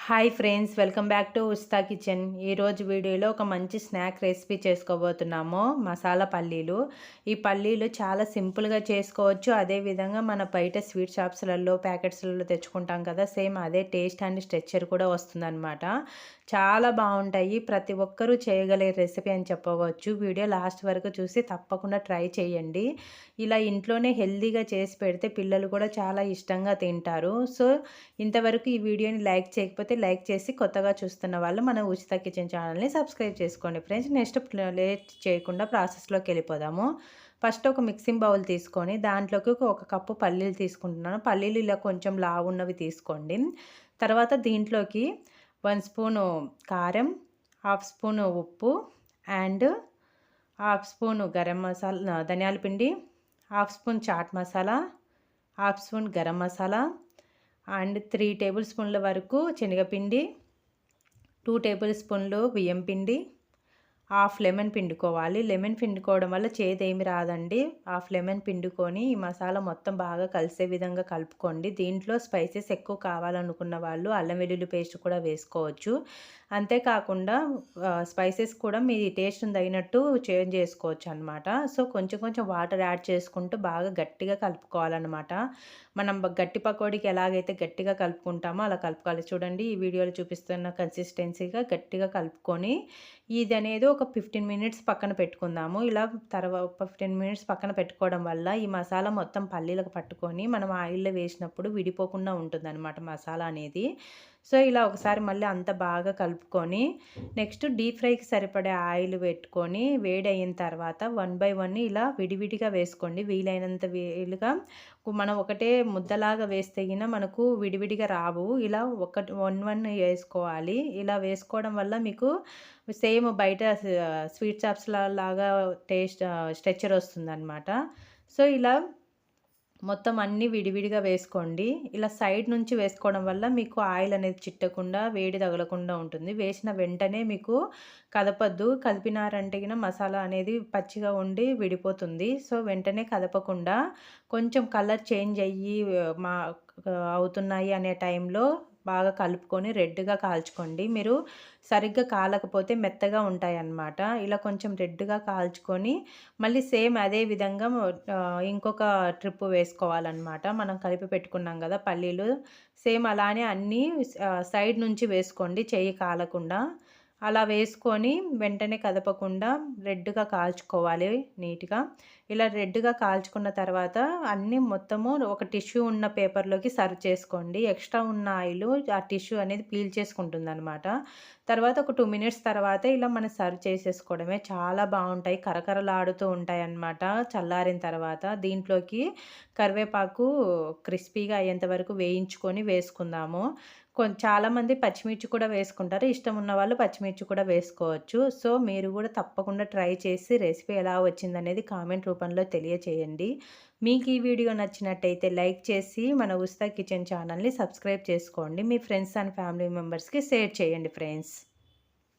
Hi friends, welcome back to ఉస్తా kitchen. ఈరోజు వీడియోలో ఒక మంచి స్నాక్ రెసిపీ చేసుకోబోతున్నాము. మసాలా పల్లీలు. ఈ పల్లీలు చాలా సింపుల్గా చేసుకోవచ్చు. అదేవిధంగా మన బయట స్వీట్ షాప్స్లలో ప్యాకెట్స్లలో తెచ్చుకుంటాం కదా, సేమ్ అదే టేస్ట్ అండ్ స్ట్రక్చర్ కూడా వస్తుందన్నమాట. చాలా బాగుంటాయి. ప్రతి ఒక్కరూ చేయగలిగే రెసిపీ అని చెప్పవచ్చు. వీడియో లాస్ట్ వరకు చూసి తప్పకుండా ట్రై చేయండి. ఇలా ఇంట్లోనే హెల్తీగా చేసి పెడితే పిల్లలు కూడా చాలా ఇష్టంగా తింటారు. సో ఇంతవరకు ఈ వీడియోని లైక్ చేయకపోతే లైక్ చేసి, కొత్తగా చూస్తున్న వాళ్ళు మన ఉచిత కిచెన్ ఛానల్ని సబ్స్క్రైబ్ చేసుకోండి ఫ్రెండ్స్. నెక్స్ట్ లేట్ చేయకుండా ప్రాసెస్లోకి వెళ్ళిపోదాము. ఫస్ట్ ఒక మిక్సింగ్ బౌల్ తీసుకొని దాంట్లోకి ఒక కప్పు పల్లీలు తీసుకుంటున్నాను. పల్లీలు ఇలా కొంచెం లావున్నవి తీసుకోండి. తర్వాత దీంట్లోకి 1 స్పూను కారం, హాఫ్ స్పూను ఉప్పు and half spoon garam masala ధనియాల పిండి, half spoon chaat masala, half spoon garam masala and 3 table స్పూన్ల వరకు శనగపిండి, 2 టేబుల్ స్పూన్లు బియ్యం పిండి, హాఫ్ లెమన్ పిండుకోవాలి. లెమన్ పిండుకోవడం వల్ల చేదేమి రాదండి. హాఫ్ లెమన్ పిండుకొని ఈ మసాలా మొత్తం బాగా కలిసే విధంగా కలుపుకోండి. దీంట్లో స్పైసెస్ ఎక్కువ కావాలనుకున్న వాళ్ళు అల్లం వెల్లుల్లి పేస్ట్ కూడా వేసుకోవచ్చు. అంతేకాకుండా స్పైసెస్ కూడా మీ టేస్ట్ని తగినట్టు చేంజ్ చేసుకోవచ్చు అనమాట. సో కొంచెం కొంచెం వాటర్ యాడ్ చేసుకుంటూ బాగా గట్టిగా కలుపుకోవాలన్నమాట. మనం గట్టి పకోడీకి ఎలాగైతే గట్టిగా కలుపుకుంటామో అలా కలుపుకోవాలి. చూడండి, ఈ వీడియోలో చూపిస్తున్న కన్సిస్టెన్సీగా గట్టిగా కలుపుకొని ఇది అనేది ఒక 15 మినిట్స్ పక్కన పెట్టుకుందాము. ఇలా తర్వాత 15 మినిట్స్ పక్కన పెట్టుకోవడం వల్ల ఈ మసాలా మొత్తం పల్లీలకు పట్టుకొని మనం ఆయిల్లో వేసినప్పుడు విడిపోకుండా ఉంటుందన్నమాట మసాలా అనేది. సో ఇలా ఒకసారి మళ్ళీ అంత బాగా కలుపుకొని నెక్స్ట్ డీప్ ఫ్రైకి సరిపడే ఆయిల్ పెట్టుకొని వేడి అయిన తర్వాత 1 బై 1 ఇలా విడివిడిగా వేసుకోండి. వీలైనంత వీలుగా మనం ఒకటే ముద్దలాగా వేస్తే మనకు విడివిడిగా రావు. ఇలా 1 వేసుకోవాలి. ఇలా వేసుకోవడం వల్ల మీకు సేమ్ బయట స్వీట్ షాప్స్ లాగా టేస్ట్ స్ట్రక్చర్ వస్తుందన్నమాట. సో ఇలా మొత్తం అన్నీ విడివిడిగా వేసుకోండి. ఇలా సైడ్ నుంచి వేసుకోవడం వల్ల మీకు ఆయిల్ అనేది చిట్టకుండా, వేడి తగలకుండా ఉంటుంది. వేసిన వెంటనే మీకు కదపద్దు. కదిపినారంటే మసాలా అనేది పచ్చిగా ఉండి విడిపోతుంది. సో వెంటనే కదపకుండా కొంచెం కలర్ చేంజ్ అయ్యి అవుతున్నాయి అనే టైంలో బాగా కలుపుకొని రెడ్గా కాల్చుకోండి. మీరు సరిగ్గా కాలకపోతే మెత్తగా ఉంటాయన్నమాట. ఇలా కొంచెం రెడ్గా కాల్చుకొని మళ్ళీ సేమ్ అదే విధంగా ఇంకొక ట్రిప్ వేసుకోవాలన్నమాట. మనం కలిపి పెట్టుకున్నాం కదా పల్లీలు, సేమ్ అలానే అన్నీ సైడ్ నుంచి వేసుకోండి చెయ్యి కాలకుండా. అలా వేసుకొని వెంటనే కదపకుండా రెడ్గా కాల్చుకోవాలి నీట్గా. ఇలా రెడ్గా కాల్చుకున్న తర్వాత అన్నీ మొత్తము ఒక టిష్యూ ఉన్న పేపర్లోకి సర్వ్ చేసుకోండి. ఎక్స్ట్రా ఉన్న ఆయిల్ ఆ టిష్యూ అనేది పీల్ చేసుకుంటుంది అనమాట. తర్వాత ఒక 2 మినిట్స్ తర్వాత ఇలా మనం సర్వ్ చేసేసుకోవడమే. చాలా బాగుంటాయి, కరకరలాడుతూ ఉంటాయి అన్నమాట. చల్లారిన తర్వాత దీంట్లోకి కరివేపాకు క్రిస్పీగా అయ్యేంత వరకు వేయించుకొని వేసుకుందాము. చాలామంది పచ్చిమిర్చి కూడా వేసుకుంటారు. ఇష్టం ఉన్న వాళ్ళు పచ్చిమిర్చి కూడా వేసుకోవచ్చు. సో మీరు కూడా తప్పకుండా ట్రై చేసి రెసిపీ ఎలా వచ్చిందనేది కామెంట్ రూపంలో తెలియచేయండి. మీకు ఈ వీడియో నచ్చినట్టయితే లైక్ చేసి మన ఉస్తా కిచెన్ ఛానల్ని సబ్స్క్రైబ్ చేసుకోండి. మీ ఫ్రెండ్స్ అండ్ ఫ్యామిలీ మెంబర్స్కి షేర్ చేయండి ఫ్రెండ్స్.